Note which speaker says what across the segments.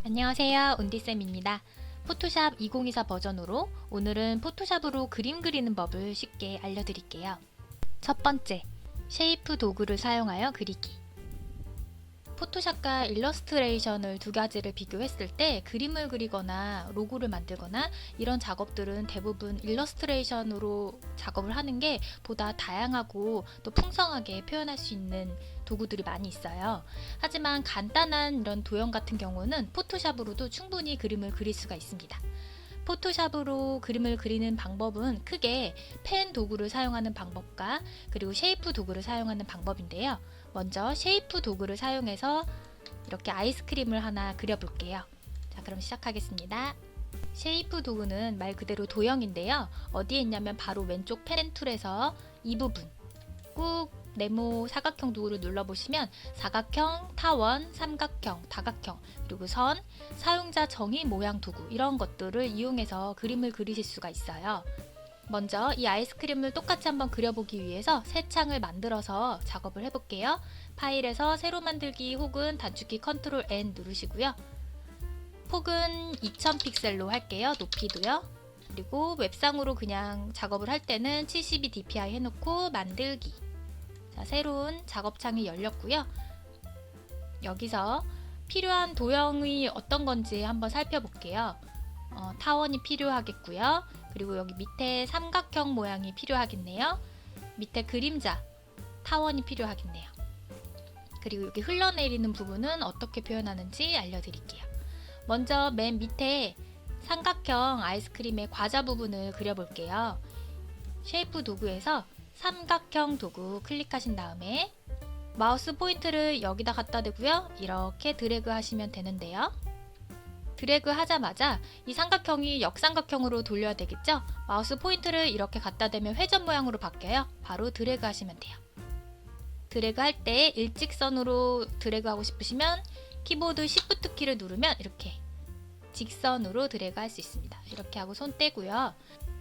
Speaker 1: 안녕하세요, 온디쌤입니다. 포토샵 2024 버전으로 오늘은 포토샵으로 그림 그리는 법을 쉽게 알려드릴게요. 첫 번째, 쉐이프 도구를 사용하여 그리기. 포토샵과 일러스트레이션을 두 가지를 비교했을 때 그림을 그리거나 로고를 만들거나 이런 작업들은 대부분 일러스트레이션으로 작업을 하는 게 보다 다양하고 또 풍성하게 표현할 수 있는 도구들이 많이 있어요. 하지만 간단한 이런 도형 같은 경우는 포토샵으로도 충분히 그림을 그릴 수가 있습니다. 포토샵으로 그림을 그리는 방법은 크게 펜 도구를 사용하는 방법과 그리고 쉐이프 도구를 사용하는 방법인데요. 먼저 쉐이프 도구를 사용해서 이렇게 아이스크림을 하나 그려볼게요. 자, 그럼 시작하겠습니다. 쉐이프 도구는 말 그대로 도형인데요. 어디에 있냐면 바로 왼쪽 펜 툴에서 이 부분 꾹 네모 사각형 도구를 눌러보시면 사각형, 타원, 삼각형, 다각형, 그리고 선, 사용자 정의 모양 도구 이런 것들을 이용해서 그림을 그리실 수가 있어요. 먼저 이 아이스크림을 똑같이 한번 그려보기 위해서 새 창을 만들어서 작업을 해볼게요. 파일에서 새로 만들기 혹은 단축키 컨트롤 N 누르시고요. 폭은 2000 픽셀로 할게요. 높이도요. 그리고 웹상으로 그냥 작업을 할 때는 72 dpi 해놓고 만들기. 자, 새로운 작업창이 열렸고요. 여기서 필요한 도형이 어떤 건지 한번 살펴볼게요. 타원이 필요하겠고요. 그리고 여기 밑에 삼각형 모양이 필요하겠네요. 밑에 그림자, 타원이 필요하겠네요. 그리고 여기 흘러내리는 부분은 어떻게 표현하는지 알려드릴게요. 먼저 맨 밑에 삼각형 아이스크림의 과자 부분을 그려볼게요. 쉐이프 도구에서 삼각형 도구 클릭하신 다음에 마우스 포인트를 여기다 갖다 대고요. 이렇게 드래그 하시면 되는데요. 드래그 하자마자 이 삼각형이 역삼각형으로 돌려야 되겠죠? 마우스 포인트를 이렇게 갖다 대면 회전 모양으로 바뀌어요. 바로 드래그 하시면 돼요. 드래그 할 때 일직선으로 드래그 하고 싶으시면 키보드 Shift 키를 누르면 이렇게 직선으로 드래그 할 수 있습니다. 이렇게 하고 손 떼고요.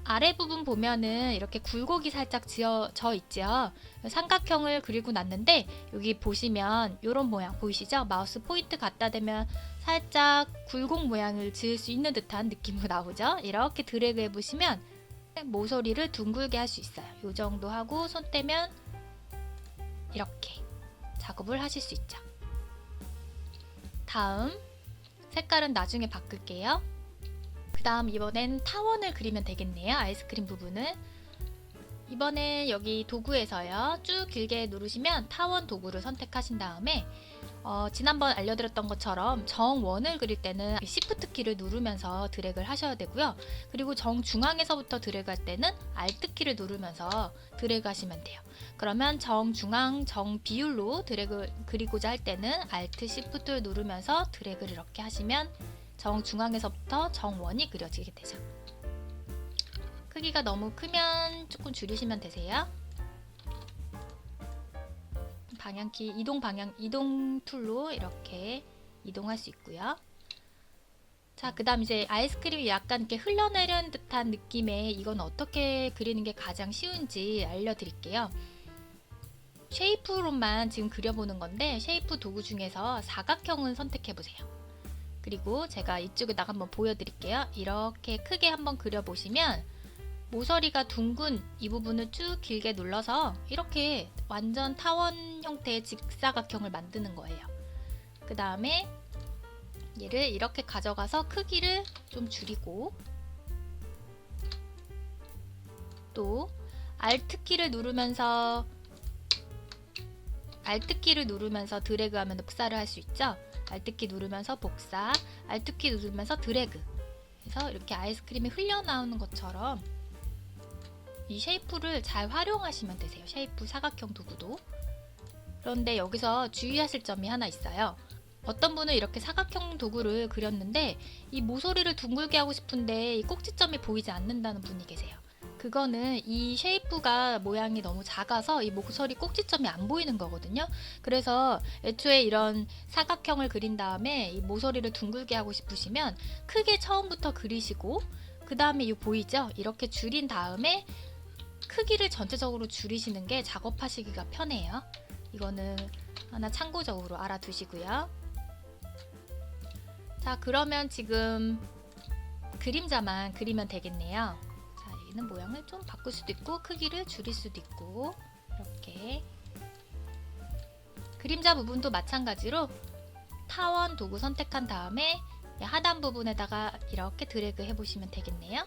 Speaker 1: 아래 부분 보면은 이렇게 굴곡이 살짝 지어져 있죠. 삼각형을 그리고 났는데 여기 보시면 이런 모양 보이시죠? 마우스 포인트 갖다 대면 살짝 굴곡 모양을 지을 수 있는 듯한 느낌으로 나오죠? 이렇게 드래그 해보시면 모서리를 둥글게 할 수 있어요. 이 정도 하고 손 떼면 이렇게 작업을 하실 수 있죠. 다음 색깔은 나중에 바꿀게요. 그 다음 이번엔 타원을 그리면 되겠네요. 아이스크림 부분을. 이번엔 여기 도구에서요. 쭉 길게 누르시면 타원 도구를 선택하신 다음에 지난번 알려드렸던 것처럼 정원을 그릴 때는 Shift 키를 누르면서 드래그를 하셔야 되고요. 그리고 정중앙에서부터 드래그 할 때는 Alt 키를 누르면서 드래그 하시면 돼요. 그러면 정중앙, 정비율로 드래그 그리고자 할 때는 Alt Shift를 누르면서 드래그를 이렇게 하시면 정중앙에서부터 정원이 그려지게 되죠. 크기가 너무 크면 조금 줄이시면 되세요. 방향키 이동 툴로 이렇게 이동할 수 있고요. 자, 그 다음 이제 아이스크림이 약간 이렇게 흘러내리는 듯한 느낌의 이건 어떻게 그리는 게 가장 쉬운지 알려드릴게요. 쉐이프로만 지금 그려보는 건데 쉐이프 도구 중에서 사각형은 선택해보세요. 그리고 제가 이쪽에다가 한번 보여드릴게요. 이렇게 크게 한번 그려보시면 모서리가 둥근 이 부분을 쭉 길게 눌러서 이렇게 완전 타원 형태의 직사각형을 만드는 거예요. 그 다음에 얘를 이렇게 가져가서 크기를 좀 줄이고 또 Alt키를 누르면서 드래그하면 복사를 할 수 있죠. Alt키 누르면서 복사, Alt키 누르면서 드래그 그래서 이렇게 아이스크림이 흘러나오는 것처럼 이 쉐이프를 잘 활용하시면 되세요. 쉐이프 사각형 도구도. 그런데 여기서 주의하실 점이 하나 있어요. 어떤 분은 이렇게 사각형 도구를 그렸는데 이 모서리를 둥글게 하고 싶은데 이 꼭지점이 보이지 않는다는 분이 계세요. 그거는 이 쉐이프가 모양이 너무 작아서 이 모서리 꼭지점이 안 보이는 거거든요. 그래서 애초에 이런 사각형을 그린 다음에 이 모서리를 둥글게 하고 싶으시면 크게 처음부터 그리시고 그 다음에 이 보이죠? 이렇게 줄인 다음에 크기를 전체적으로 줄이시는 게 작업하시기가 편해요. 이거는 하나 참고적으로 알아두시고요. 자, 그러면 지금 그림자만 그리면 되겠네요. 자, 여기는 모양을 좀 바꿀 수도 있고 크기를 줄일 수도 있고 이렇게 그림자 부분도 마찬가지로 타원 도구 선택한 다음에 하단 부분에다가 이렇게 드래그 해보시면 되겠네요.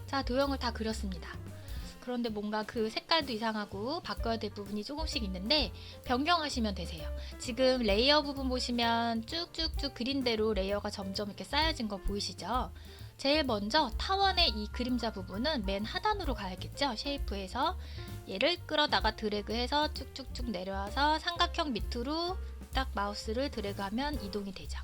Speaker 1: 자, 도형을 다 그렸습니다. 그런데 뭔가 그 색깔도 이상하고 바꿔야 될 부분이 조금씩 있는데 변경하시면 되세요. 지금 레이어 부분 보시면 쭉쭉쭉 그린 대로 레이어가 점점 이렇게 쌓여진 거 보이시죠? 제일 먼저 타원의 이 그림자 부분은 맨 하단으로 가야겠죠? 쉐이프에서 얘를 끌어다가 드래그해서 쭉쭉쭉 내려와서 삼각형 밑으로 딱 마우스를 드래그하면 이동이 되죠.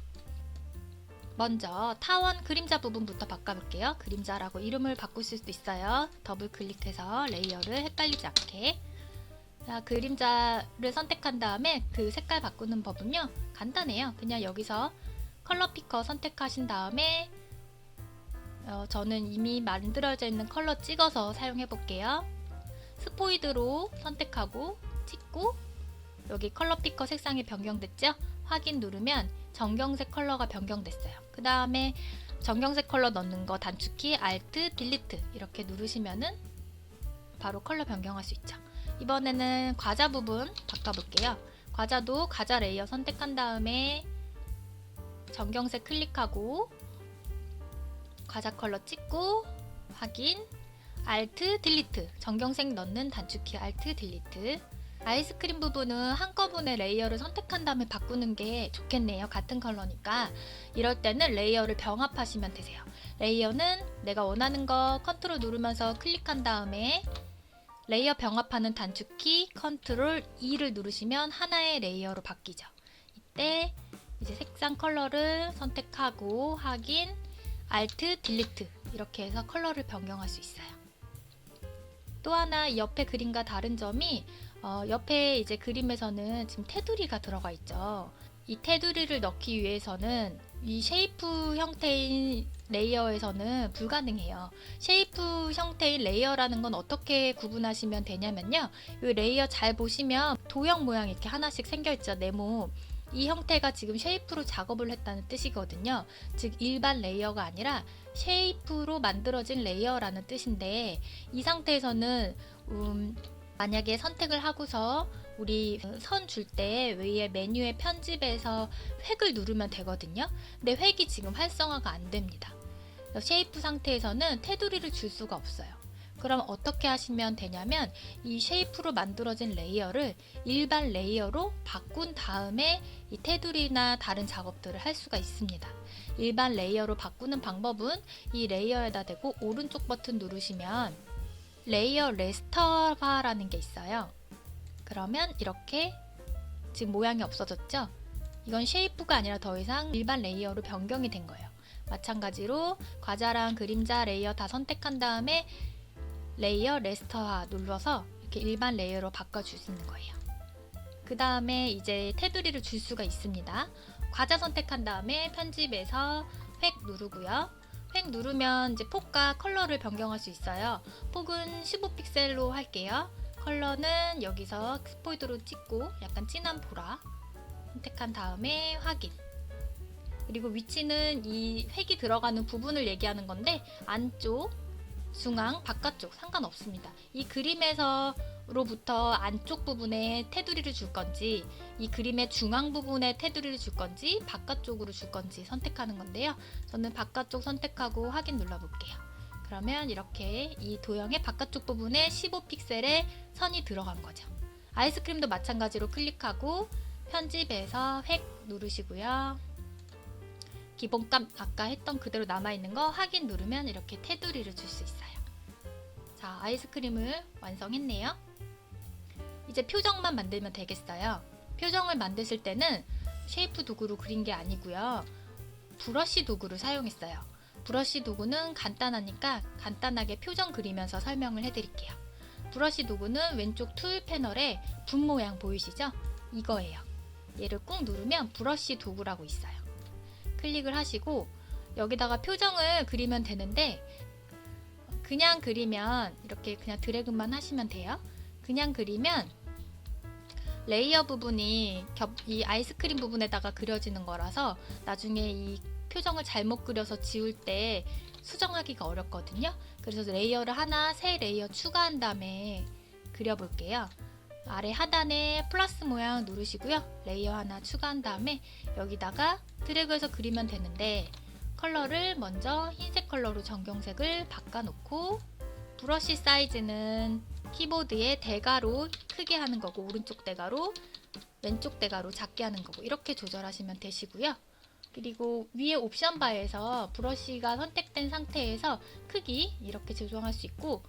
Speaker 1: 먼저 타원 그림자 부분부터 바꿔볼게요. 그림자라고 이름을 바꿀 수도 있어요. 더블 클릭해서 레이어를 헷갈리지 않게. 자, 그림자를 선택한 다음에 그 색깔 바꾸는 법은요, 간단해요. 그냥 여기서 컬러 피커 선택하신 다음에 저는 이미 만들어져 있는 컬러 찍어서 사용해 볼게요. 스포이드로 선택하고 찍고 여기 컬러 피커 색상이 변경됐죠? 확인 누르면 정경색 컬러가 변경됐어요. 그 다음에 정경색 컬러 넣는 거 단축키 Alt, Delete 이렇게 누르시면은 바로 컬러 변경할 수 있죠. 이번에는 과자 부분 바꿔볼게요. 과자도 과자 레이어 선택한 다음에 정경색 클릭하고 과자 컬러 찍고 확인 Alt, Delete 정경색 넣는 단축키 Alt, Delete 아이스크림 부분은 한꺼번에 레이어를 선택한 다음에 바꾸는 게 좋겠네요. 같은 컬러니까. 이럴 때는 레이어를 병합하시면 되세요. 레이어는 내가 원하는 거 컨트롤 누르면서 클릭한 다음에 레이어 병합하는 단축키 컨트롤 E를 누르시면 하나의 레이어로 바뀌죠. 이때 이제 색상 컬러를 선택하고 확인 Alt, Delete 이렇게 해서 컬러를 변경할 수 있어요. 또 하나 옆에 그림과 다른 점이 옆에 이제 그림에서는 지금 테두리가 들어가 있죠. 이 테두리를 넣기 위해서는 이 쉐이프 형태인 레이어에서는 불가능해요. 쉐이프 형태인 레이어라는 건 어떻게 구분하시면 되냐면요. 이 레이어 잘 보시면 도형 모양 이렇게 하나씩 생겨있죠. 네모. 이 형태가 지금 쉐이프로 작업을 했다는 뜻이거든요. 즉 일반 레이어가 아니라 쉐이프로 만들어진 레이어라는 뜻인데 이 상태에서는 만약에 선택을 하고서 우리 선 줄 때 위에 메뉴의 편집에서 획을 누르면 되거든요. 근데 획이 지금 활성화가 안 됩니다. 쉐이프 상태에서는 테두리를 줄 수가 없어요. 그럼 어떻게 하시면 되냐면 이 쉐이프로 만들어진 레이어를 일반 레이어로 바꾼 다음에 이 테두리나 다른 작업들을 할 수가 있습니다. 일반 레이어로 바꾸는 방법은 이 레이어에다 대고 오른쪽 버튼 누르시면 레이어 레스터바라는 게 있어요. 그러면 이렇게 지금 모양이 없어졌죠? 이건 쉐이프가 아니라 더 이상 일반 레이어로 변경이 된 거예요. 마찬가지로 과자랑 그림자 레이어 다 선택한 다음에 레이어 레스터화 눌러서 이렇게 일반 레이어로 바꿔줄 수 있는 거예요. 그 다음에 이제 테두리를 줄 수가 있습니다. 과자 선택한 다음에 편집에서 획 누르고요. 획 누르면 이제 폭과 컬러를 변경할 수 있어요. 폭은 15픽셀로 할게요. 컬러는 여기서 스포이드로 찍고 약간 진한 보라 선택한 다음에 확인. 그리고 위치는 이 획이 들어가는 부분을 얘기하는 건데 안쪽, 중앙, 바깥쪽 상관없습니다. 이 그림에서로부터 안쪽 부분에 테두리를 줄 건지 이 그림의 중앙 부분에 테두리를 줄 건지 바깥쪽으로 줄 건지 선택하는 건데요. 저는 바깥쪽 선택하고 확인 눌러볼게요. 그러면 이렇게 이 도형의 바깥쪽 부분에 15픽셀의 선이 들어간 거죠. 아이스크림도 마찬가지로 클릭하고 편집해서 획 누르시고요. 기본값 아까 했던 그대로 남아있는 거 확인 누르면 이렇게 테두리를 줄 수 있어요. 자, 아이스크림을 완성했네요. 이제 표정만 만들면 되겠어요. 표정을 만드실 때는 쉐이프 도구로 그린 게 아니고요. 브러쉬 도구를 사용했어요. 브러쉬 도구는 간단하니까 간단하게 표정 그리면서 설명을 해드릴게요. 브러쉬 도구는 왼쪽 툴 패널에 분 모양 보이시죠? 이거예요. 얘를 꾹 누르면 브러쉬 도구라고 있어요. 클릭을 하시고 여기다가 표정을 그리면 되는데 그냥 그리면 이렇게 그냥 드래그만 하시면 돼요. 그냥 그리면 레이어 부분이 이 아이스크림 부분에다가 그려지는 거라서 나중에 이 표정을 잘못 그려서 지울 때 수정하기가 어렵거든요. 그래서 레이어를 하나 새 레이어 추가한 다음에 그려볼게요. 아래 하단에 플러스 모양 누르시고요. 레이어 하나 추가한 다음에 여기다가 드래그해서 그리면 되는데, 컬러를 먼저 흰색 컬러로 정경색을 바꿔놓고, 브러쉬 사이즈는 키보드의 대괄호 크게 하는 거고, 오른쪽 대괄호, 왼쪽 대괄호 작게 하는 거고, 이렇게 조절하시면 되시고요. 그리고 위에 옵션 바에서 브러쉬가 선택된 상태에서 크기 이렇게 조정할 수 있고,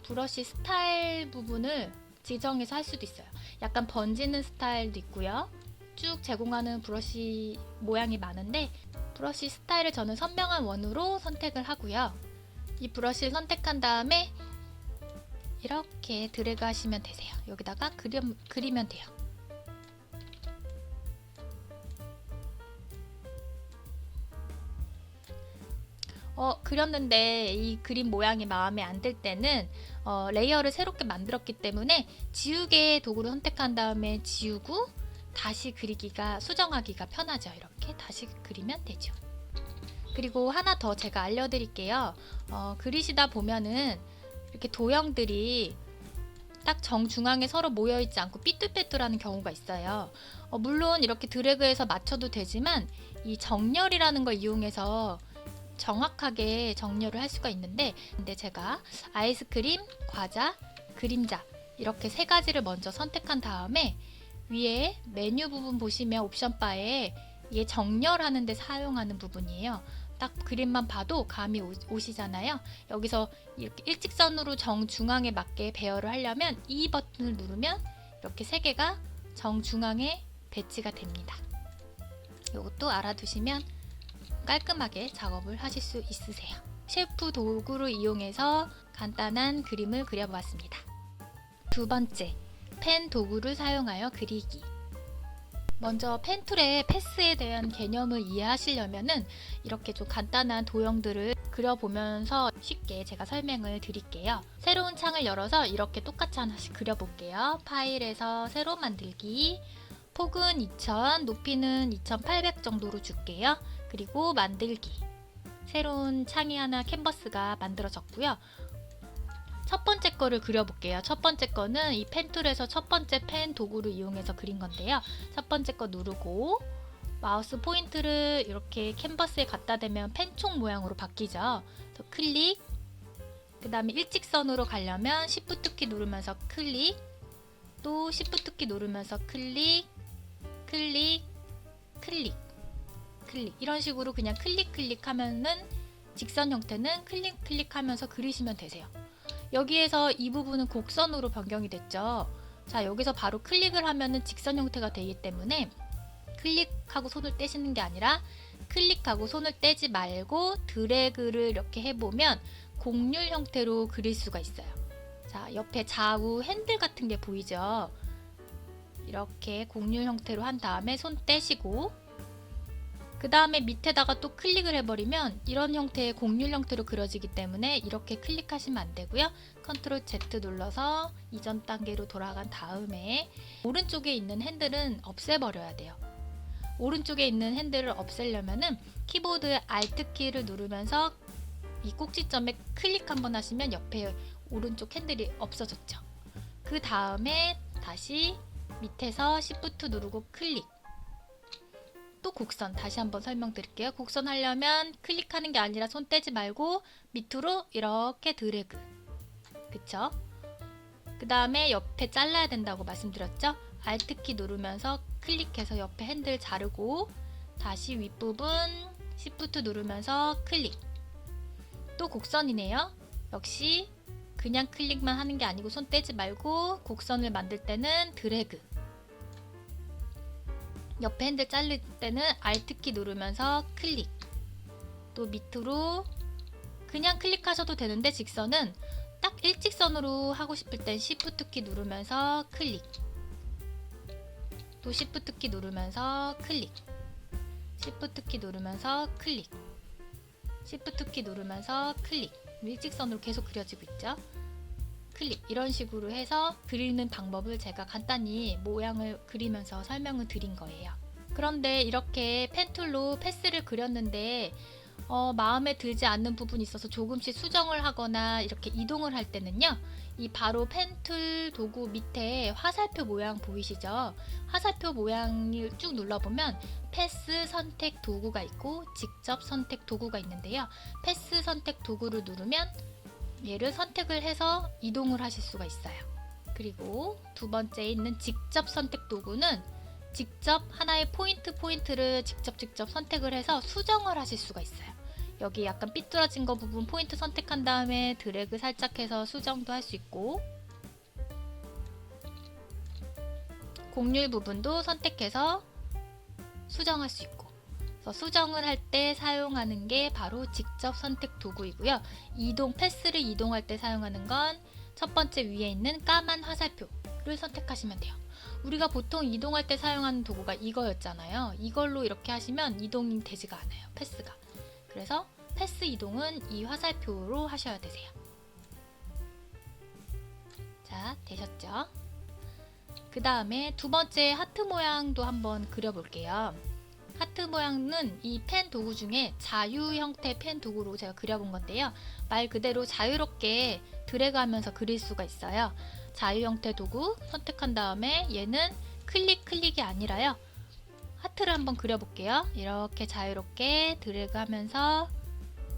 Speaker 1: 브러쉬 스타일 부분을 지정해서 할 수도 있어요. 약간 번지는 스타일도 있고요. 쭉 제공하는 브러쉬 모양이 많은데, 브러쉬 스타일을 저는 선명한 원으로 선택을 하고요. 이 브러쉬를 선택한 다음에 이렇게 드래그 하시면 되세요. 여기다가 그리면 돼요. 그렸는데 이 그림 모양이 마음에 안 들 때는 레이어를 새롭게 만들었기 때문에 지우개 도구를 선택한 다음에 지우고 다시 그리기가, 수정하기가 편하죠. 이렇게 다시 그리면 되죠. 그리고 하나 더 제가 알려드릴게요. 그리시다 보면은 이렇게 도형들이 딱 정중앙에 서로 모여있지 않고 삐뚤빼뚤하는 경우가 있어요. 물론 이렇게 드래그해서 맞춰도 되지만 이 정렬이라는 걸 이용해서 정확하게 정렬을 할 수가 있는데, 근데 제가 아이스크림, 과자, 그림자 이렇게 세 가지를 먼저 선택한 다음에 위에 메뉴 부분 보시면 옵션 바에 이게 정렬하는 데 사용하는 부분이에요. 딱 그림만 봐도 감이 오시잖아요. 여기서 이렇게 일직선으로 정중앙에 맞게 배열을 하려면 이 버튼을 누르면 이렇게 세 개가 정중앙에 배치가 됩니다. 이것도 알아두시면 깔끔하게 작업을 하실 수 있으세요. 셰프 도구를 이용해서 간단한 그림을 그려보았습니다. 두 번째, 펜 도구를 사용하여 그리기. 먼저 펜 툴의 패스에 대한 개념을 이해하시려면은 이렇게 좀 간단한 도형들을 그려보면서 쉽게 제가 설명을 드릴게요. 새로운 창을 열어서 이렇게 똑같이 하나씩 그려볼게요. 파일에서 새로 만들기, 폭은 2000, 높이는 2800 정도로 줄게요. 그리고 만들기. 새로운 창이 하나, 캔버스가 만들어졌고요. 첫 번째 거를 그려볼게요. 첫 번째 거는 이 펜 툴에서 첫 번째 펜 도구를 이용해서 그린 건데요. 첫 번째 거 누르고 마우스 포인트를 이렇게 캔버스에 갖다 대면 펜총 모양으로 바뀌죠. 그래서 클릭, 그 다음에 일직선으로 가려면 Shift 키 누르면서 클릭, 또 Shift 키 누르면서 클릭, 클릭, 클릭, 클릭, 이런 식으로 그냥 클릭 하면은 직선 형태는 클릭 하면서 그리시면 되세요. 여기에서 이 부분은 곡선으로 변경이 됐죠. 자, 여기서 바로 클릭을 하면은 직선 형태가 되기 때문에 클릭하고 손을 떼시는 게 아니라 클릭하고 손을 떼지 말고 드래그를 이렇게 해보면 곡률 형태로 그릴 수가 있어요. 자, 옆에 좌우 핸들 같은 게 보이죠? 이렇게 곡률 형태로 한 다음에 손 떼시고, 그 다음에 밑에다가 또 클릭을 해버리면 이런 형태의 곡률 형태로 그려지기 때문에 이렇게 클릭하시면 안 되고요. 컨트롤 Z 눌러서 이전 단계로 돌아간 다음에 오른쪽에 있는 핸들은 없애버려야 돼요. 오른쪽에 있는 핸들을 없애려면은 키보드 Alt 키를 누르면서 이 꼭지점에 클릭 한번 하시면 옆에 오른쪽 핸들이 없어졌죠. 그 다음에 다시 밑에서 Shift 누르고 클릭, 또 곡선 다시 한번 설명드릴게요. 곡선 하려면 클릭하는 게 아니라 손 떼지 말고 밑으로 이렇게 드래그, 그쵸? 그 다음에 옆에 잘라야 된다고 말씀드렸죠? Alt 키 누르면서 클릭해서 옆에 핸들 자르고 다시 윗부분 Shift 누르면서 클릭, 또 곡선이네요. 역시 그냥 클릭만 하는 게 아니고 손 떼지 말고 곡선을 만들 때는 드래그, 옆에 핸들 자를 때는 Alt 키 누르면서 클릭, 또 밑으로 그냥 클릭하셔도 되는데 직선은 딱 일직선으로 하고 싶을 땐 Shift 키 누르면서 클릭, 또 Shift 키 누르면서 클릭, Shift 키 누르면서 클릭, Shift 키 누르면서 클릭, 일직선으로 계속 그려지고 있죠. 클릭 이런 식으로 해서 그리는 방법을 제가 간단히 모양을 그리면서 설명을 드린 거예요. 그런데 이렇게 펜툴로 패스를 그렸는데 마음에 들지 않는 부분이 있어서 조금씩 수정을 하거나 이렇게 이동을 할 때는요, 이 바로 펜툴 도구 밑에 화살표 모양 보이시죠? 화살표 모양을 쭉 눌러보면 패스 선택 도구가 있고 직접 선택 도구가 있는데요, 패스 선택 도구를 누르면 얘를 선택을 해서 이동을 하실 수가 있어요. 그리고 두 번째에 있는 직접 선택 도구는 직접 하나의 포인트를 직접 선택을 해서 수정을 하실 수가 있어요. 여기 약간 삐뚤어진 거 부분 포인트 선택한 다음에 드래그 살짝 해서 수정도 할 수 있고, 곡률 부분도 선택해서 수정할 수 있고, 그래서 수정을 할 때 사용하는 게 바로 직접 선택 도구이고요. 패스를 이동할 때 사용하는 건 첫 번째 위에 있는 까만 화살표를 선택하시면 돼요. 우리가 보통 이동할 때 사용하는 도구가 이거였잖아요. 이걸로 이렇게 하시면 이동이 되지가 않아요, 패스가. 그래서 패스 이동은 이 화살표로 하셔야 되세요. 자, 되셨죠? 그 다음에 두 번째 하트 모양도 한번 그려볼게요. 하트 모양은 이 펜 도구 중에 자유 형태 펜 도구로 제가 그려본 건데요. 말 그대로 자유롭게 드래그하면서 그릴 수가 있어요. 자유 형태 도구 선택한 다음에 얘는 클릭이 아니라요, 하트를 한번 그려볼게요. 이렇게 자유롭게 드래그하면서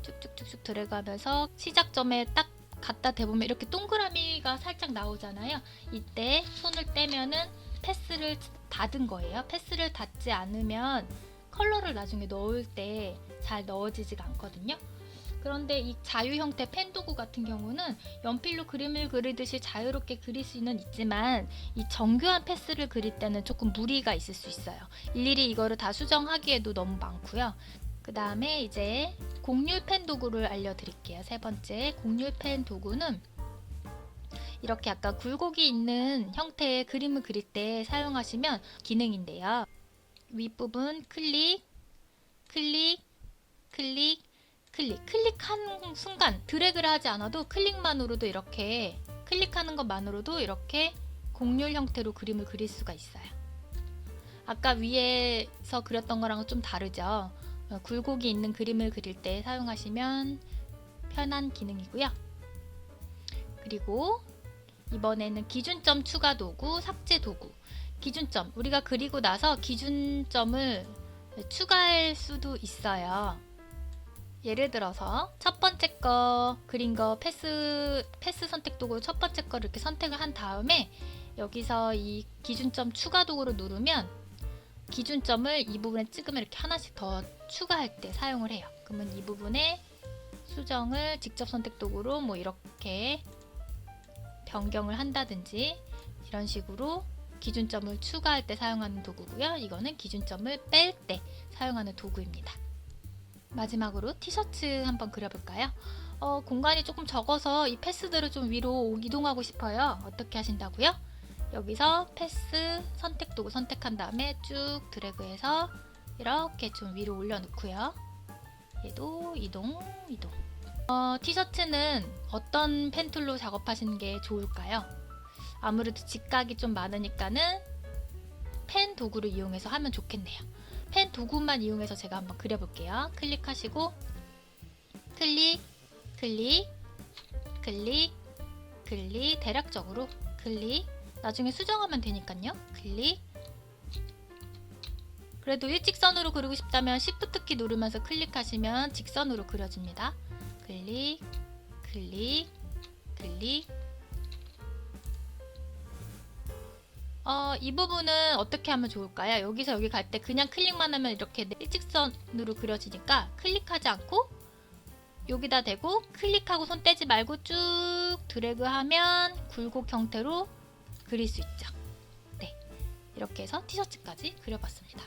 Speaker 1: 쭉쭉쭉쭉 드래그하면서 시작점에 딱 갖다 대보면 이렇게 동그라미가 살짝 나오잖아요. 이때 손을 떼면은 패스를 닫은 거예요. 패스를 닫지 않으면 컬러를 나중에 넣을 때 잘 넣어지지가 않거든요. 그런데 이 자유 형태 펜 도구 같은 경우는 연필로 그림을 그리듯이 자유롭게 그릴 수는 있지만 이 정교한 패스를 그릴 때는 조금 무리가 있을 수 있어요. 일일이 이거를 다 수정하기에도 너무 많고요. 그 다음에 이제 곡률 펜 도구를 알려드릴게요. 세 번째 곡률 펜 도구는 이렇게 약간 굴곡이 있는 형태의 그림을 그릴 때 사용하시면 기능인데요. 윗부분 클릭한 순간 드래그를 하지 않아도 클릭만으로도 이렇게 클릭하는 것만으로도 이렇게 곡률 형태로 그림을 그릴 수가 있어요. 아까 위에서 그렸던 거랑은 좀 다르죠. 굴곡이 있는 그림을 그릴 때 사용하시면 편한 기능이고요. 그리고 이번에는 기준점 추가 도구, 삭제 도구. 기준점, 우리가 그리고 나서 기준점을 추가할 수도 있어요. 예를 들어서 첫 번째 거 그린 거 패스 선택 도구 첫 번째 거를 이렇게 선택을 한 다음에 여기서 이 기준점 추가 도구를 누르면 기준점을 이 부분에 찍으면 이렇게 하나씩 더 추가할 때 사용을 해요. 그러면 이 부분에 수정을 직접 선택 도구로 뭐 이렇게 변경을 한다든지 이런 식으로 기준점을 추가할 때 사용하는 도구고요. 이거는 기준점을 뺄 때 사용하는 도구입니다. 마지막으로 티셔츠 한번 그려볼까요? 공간이 조금 적어서 이 패스들을 좀 위로 이동하고 싶어요. 어떻게 하신다고요? 여기서 패스 선택 도구 선택한 다음에 쭉 드래그해서 이렇게 좀 위로 올려놓고요. 얘도 이동. 티셔츠는 어떤 펜 툴로 작업하시는 게 좋을까요? 아무래도 직각이 좀 많으니까는 펜 도구를 이용해서 하면 좋겠네요. 펜 도구만 이용해서 제가 한번 그려볼게요. 클릭하시고 클릭 대략적으로 클릭, 나중에 수정하면 되니까요. 클릭. 그래도 일직선으로 그리고 싶다면 Shift 키 누르면서 클릭하시면 직선으로 그려집니다. 클릭. 이 부분은 어떻게 하면 좋을까요? 여기서 여기 갈 때 그냥 클릭만 하면 이렇게 일직선으로 그려지니까 클릭하지 않고 여기다 대고 클릭하고 손 떼지 말고 쭉 드래그하면 굴곡 형태로 그릴 수 있죠. 네, 이렇게 해서 티셔츠까지 그려봤습니다.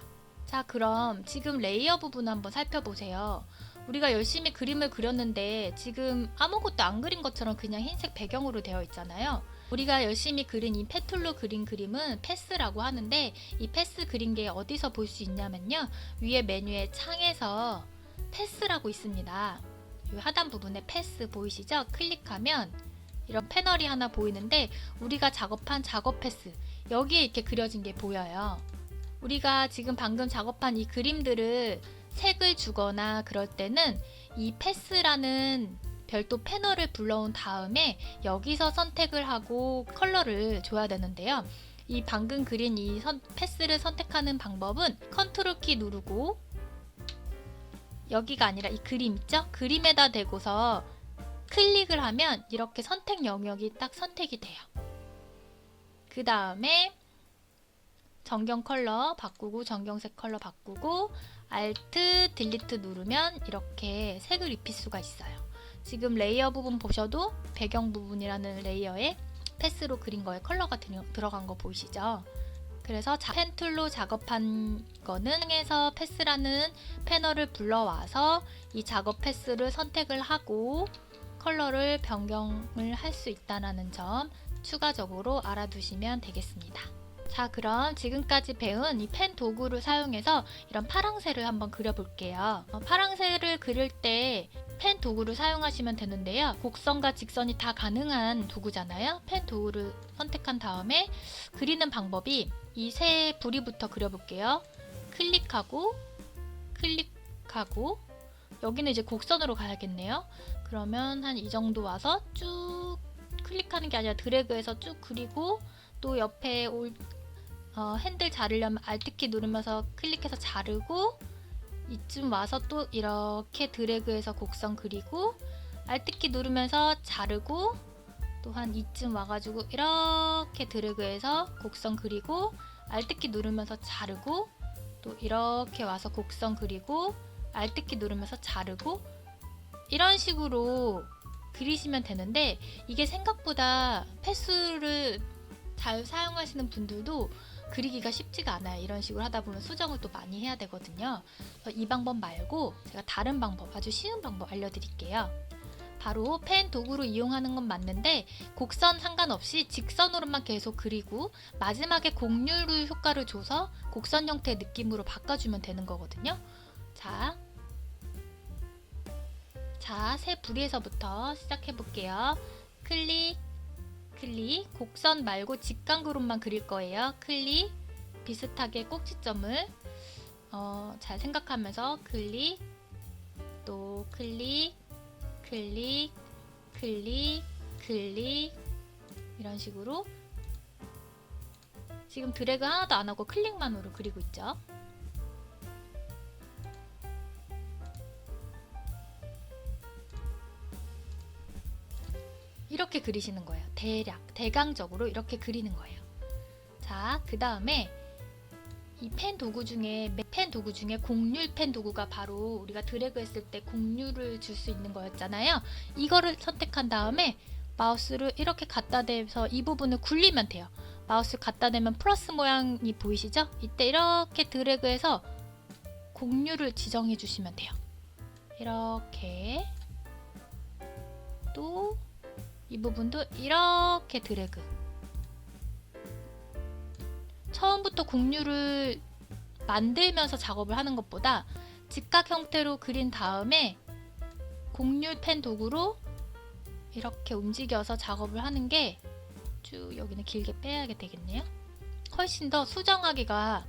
Speaker 1: 자, 그럼 지금 레이어 부분 한번 살펴보세요. 우리가 열심히 그림을 그렸는데 지금 아무것도 안 그린 것처럼 그냥 흰색 배경으로 되어 있잖아요. 우리가 열심히 그린 이 펜툴로 그린 그림은 패스라고 하는데, 이 패스 그린 게 어디서 볼 수 있냐면요, 위에 메뉴의 창에서 패스라고 있습니다. 이 하단 부분에 패스 보이시죠? 클릭하면 이런 패널이 하나 보이는데 우리가 작업한 작업 패스 여기에 이렇게 그려진 게 보여요. 우리가 지금 방금 작업한 이 그림들을 색을 주거나 그럴 때는 이 패스라는 별도 패널을 불러온 다음에 여기서 선택을 하고 컬러를 줘야 되는데요. 이 방금 그린 이 패스를 선택하는 방법은 컨트롤 키 누르고 여기가 아니라 이 그림 있죠? 그림에다 대고서 클릭을 하면 이렇게 선택 영역이 딱 선택이 돼요. 그 다음에 전경 컬러 바꾸고 전경색 컬러 바꾸고 Alt, 딜리트 누르면 이렇게 색을 입힐 수가 있어요. 지금 레이어 부분 보셔도 배경 부분이라는 레이어에 패스로 그린 거에 컬러가 들어간 거 보이시죠? 그래서 펜 툴로 작업한 거는 에서 패스라는 패널을 불러와서 이 작업 패스를 선택을 하고 컬러를 변경을 할 수 있다는 점 추가적으로 알아두시면 되겠습니다. 자, 그럼 지금까지 배운 이 펜 도구를 사용해서 이런 파랑새를 한번 그려볼게요. 파랑새를 그릴 때 펜 도구를 사용하시면 되는데요. 곡선과 직선이 다 가능한 도구잖아요. 펜 도구를 선택한 다음에 그리는 방법이 이 새 부리부터 그려볼게요. 클릭하고 클릭하고 여기는 이제 곡선으로 가야겠네요. 그러면 한 이 정도 와서 쭉 클릭하는 게 아니라 드래그해서 쭉 그리고 또 옆에 핸들 자르려면 Alt키 누르면서 클릭해서 자르고 이쯤 와서 또 이렇게 드래그해서 곡선 그리고 Alt키 누르면서 자르고 또 한 이쯤 와가지고 이렇게 드래그해서 곡선 그리고 Alt키 누르면서 자르고 또 이렇게 와서 곡선 그리고 Alt키 누르면서 자르고 이런 식으로 그리시면 되는데 이게 생각보다 패스를 잘 사용하시는 분들도 그리기가 쉽지가 않아요. 이런 식으로 하다 보면 수정을 또 많이 해야 되거든요. 이 방법 말고 제가 다른 방법, 아주 쉬운 방법 알려드릴게요. 바로 펜 도구로 이용하는 건 맞는데 곡선 상관없이 직선으로만 계속 그리고 마지막에 곡률 효과를 줘서 곡선 형태의 느낌으로 바꿔주면 되는 거거든요. 자, 새 부리에서부터 시작해 볼게요. 클릭, 곡선 말고 직간 그룹만 그릴 거예요. 클릭, 비슷하게 꼭지점을 잘 생각하면서 클릭, 또 클릭, 이런 식으로 지금 드래그 하나도 안 하고 클릭만으로 그리고 있죠. 이렇게 그리시는 거예요. 대강적으로 이렇게 그리는 거예요. 자, 그 다음에 이 펜 도구 중에 곡률 펜 도구가 바로 우리가 드래그 했을 때 곡률을 줄 수 있는 거였잖아요. 이거를 선택한 다음에 마우스를 이렇게 갖다 대서 이 부분을 굴리면 돼요. 마우스 갖다 대면 플러스 모양이 보이시죠? 이때 이렇게 드래그해서 곡률을 지정해 주시면 돼요. 이렇게 또 이 부분도 이렇게 드래그. 처음부터 곡률을 만들면서 작업을 하는 것보다 직각 형태로 그린 다음에 곡률 펜 도구로 이렇게 움직여서 작업을 하는 게 쭉 여기는 길게 빼야 되겠네요. 훨씬 더 수정하기가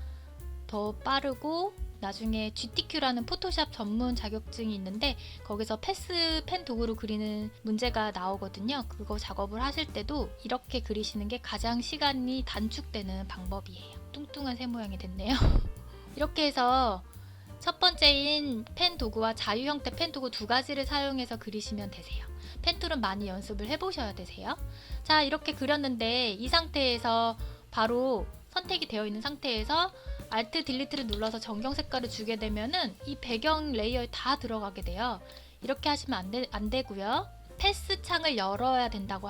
Speaker 1: 더 빠르고 나중에 GTQ라는 포토샵 전문 자격증이 있는데 거기서 패스 펜 도구로 그리는 문제가 나오거든요. 그거 작업을 하실 때도 이렇게 그리시는 게 가장 시간이 단축되는 방법이에요. 뚱뚱한 새 모양이 됐네요. 이렇게 해서 첫 번째인 펜 도구와 자유 형태 펜 도구 두 가지를 사용해서 그리시면 되세요. 펜툴은 많이 연습을 해보셔야 되세요. 자, 이렇게 그렸는데 이 상태에서 바로 선택이 되어 있는 상태에서 Alt 딜리트를 눌러서 전경 색깔을 주게 되면은 이 배경 레이어에 다 들어가게 돼요. 이렇게 하시면 안 되고요. 패스 창을 열어야 된다고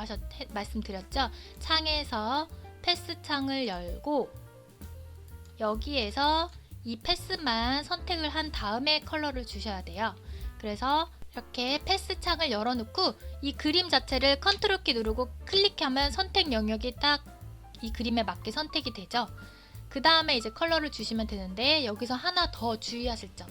Speaker 1: 말씀드렸죠. 창에서 패스 창을 열고 여기에서 이 패스만 선택을 한 다음에 컬러를 주셔야 돼요. 그래서 이렇게 패스 창을 열어놓고 이 그림 자체를 컨트롤 키 누르고 클릭하면 선택 영역이 딱 이 그림에 맞게 선택이 되죠. 그 다음에 이제 컬러를 주시면 되는데 여기서 하나 더 주의하실 점.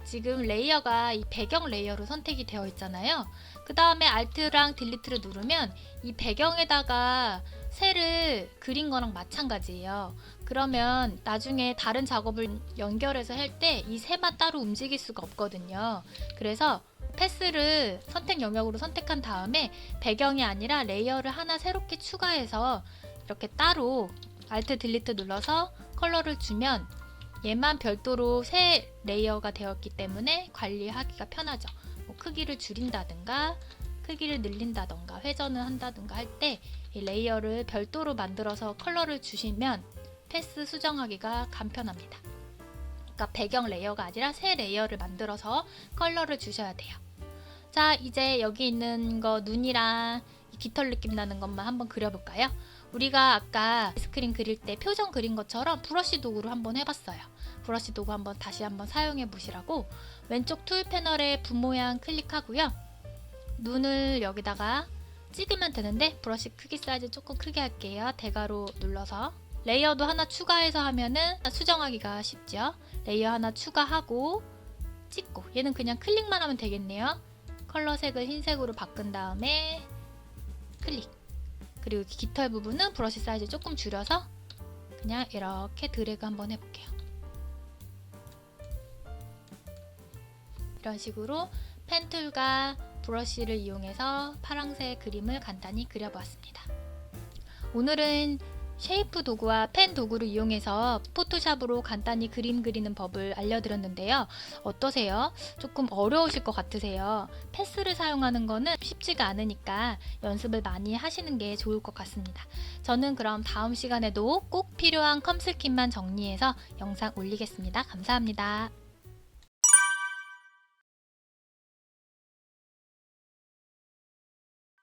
Speaker 1: 지금 레이어가 이 배경 레이어로 선택이 되어 있잖아요. 그 다음에 Alt랑 딜리트를 누르면 이 배경에다가 새를 그린 거랑 마찬가지예요. 그러면 나중에 다른 작업을 연결해서 할 때 이 새만 따로 움직일 수가 없거든요. 그래서 패스를 선택 영역으로 선택한 다음에 배경이 아니라 레이어를 하나 새롭게 추가해서 이렇게 따로 Alt 딜리트 눌러서 컬러를 주면 얘만 별도로 새 레이어가 되었기 때문에 관리하기가 편하죠. 뭐 크기를 줄인다든가 크기를 늘린다던가 회전을 한다든가 할 때 이 레이어를 별도로 만들어서 컬러를 주시면 패스 수정하기가 간편합니다. 그러니까 배경 레이어가 아니라 새 레이어를 만들어서 컬러를 주셔야 돼요. 자, 이제 여기 있는 거 눈이랑 깃털 느낌 나는 것만 한번 그려볼까요? 우리가 아까 스크린 그릴 때 표정 그린 것처럼 브러쉬 도구로 한번 해봤어요. 브러쉬 도구 다시 한번 사용해 보시라고 왼쪽 툴 패널에 분 모양 클릭하고요. 눈을 여기다가 찍으면 되는데 브러쉬 크기 사이즈 조금 크게 할게요. 대괄호 눌러서 레이어도 하나 추가해서 하면은 수정하기가 쉽죠. 레이어 하나 추가하고 찍고 얘는 그냥 클릭만 하면 되겠네요. 컬러 색을 흰색으로 바꾼 다음에 클릭. 그리고 깃털 부분은 브러쉬 사이즈 조금 줄여서 그냥 이렇게 드래그 한번 해볼게요. 이런 식으로 펜툴과 브러쉬를 이용해서 파란색 그림을 간단히 그려보았습니다. 오늘은 쉐이프 도구와 펜 도구를 이용해서 포토샵으로 간단히 그림 그리는 법을 알려드렸는데요. 어떠세요? 조금 어려우실 것 같으세요? 패스를 사용하는 거는 쉽지가 않으니까 연습을 많이 하시는 게 좋을 것 같습니다. 저는 그럼 다음 시간에도 꼭 필요한 컴스kit만 정리해서 영상 올리겠습니다. 감사합니다.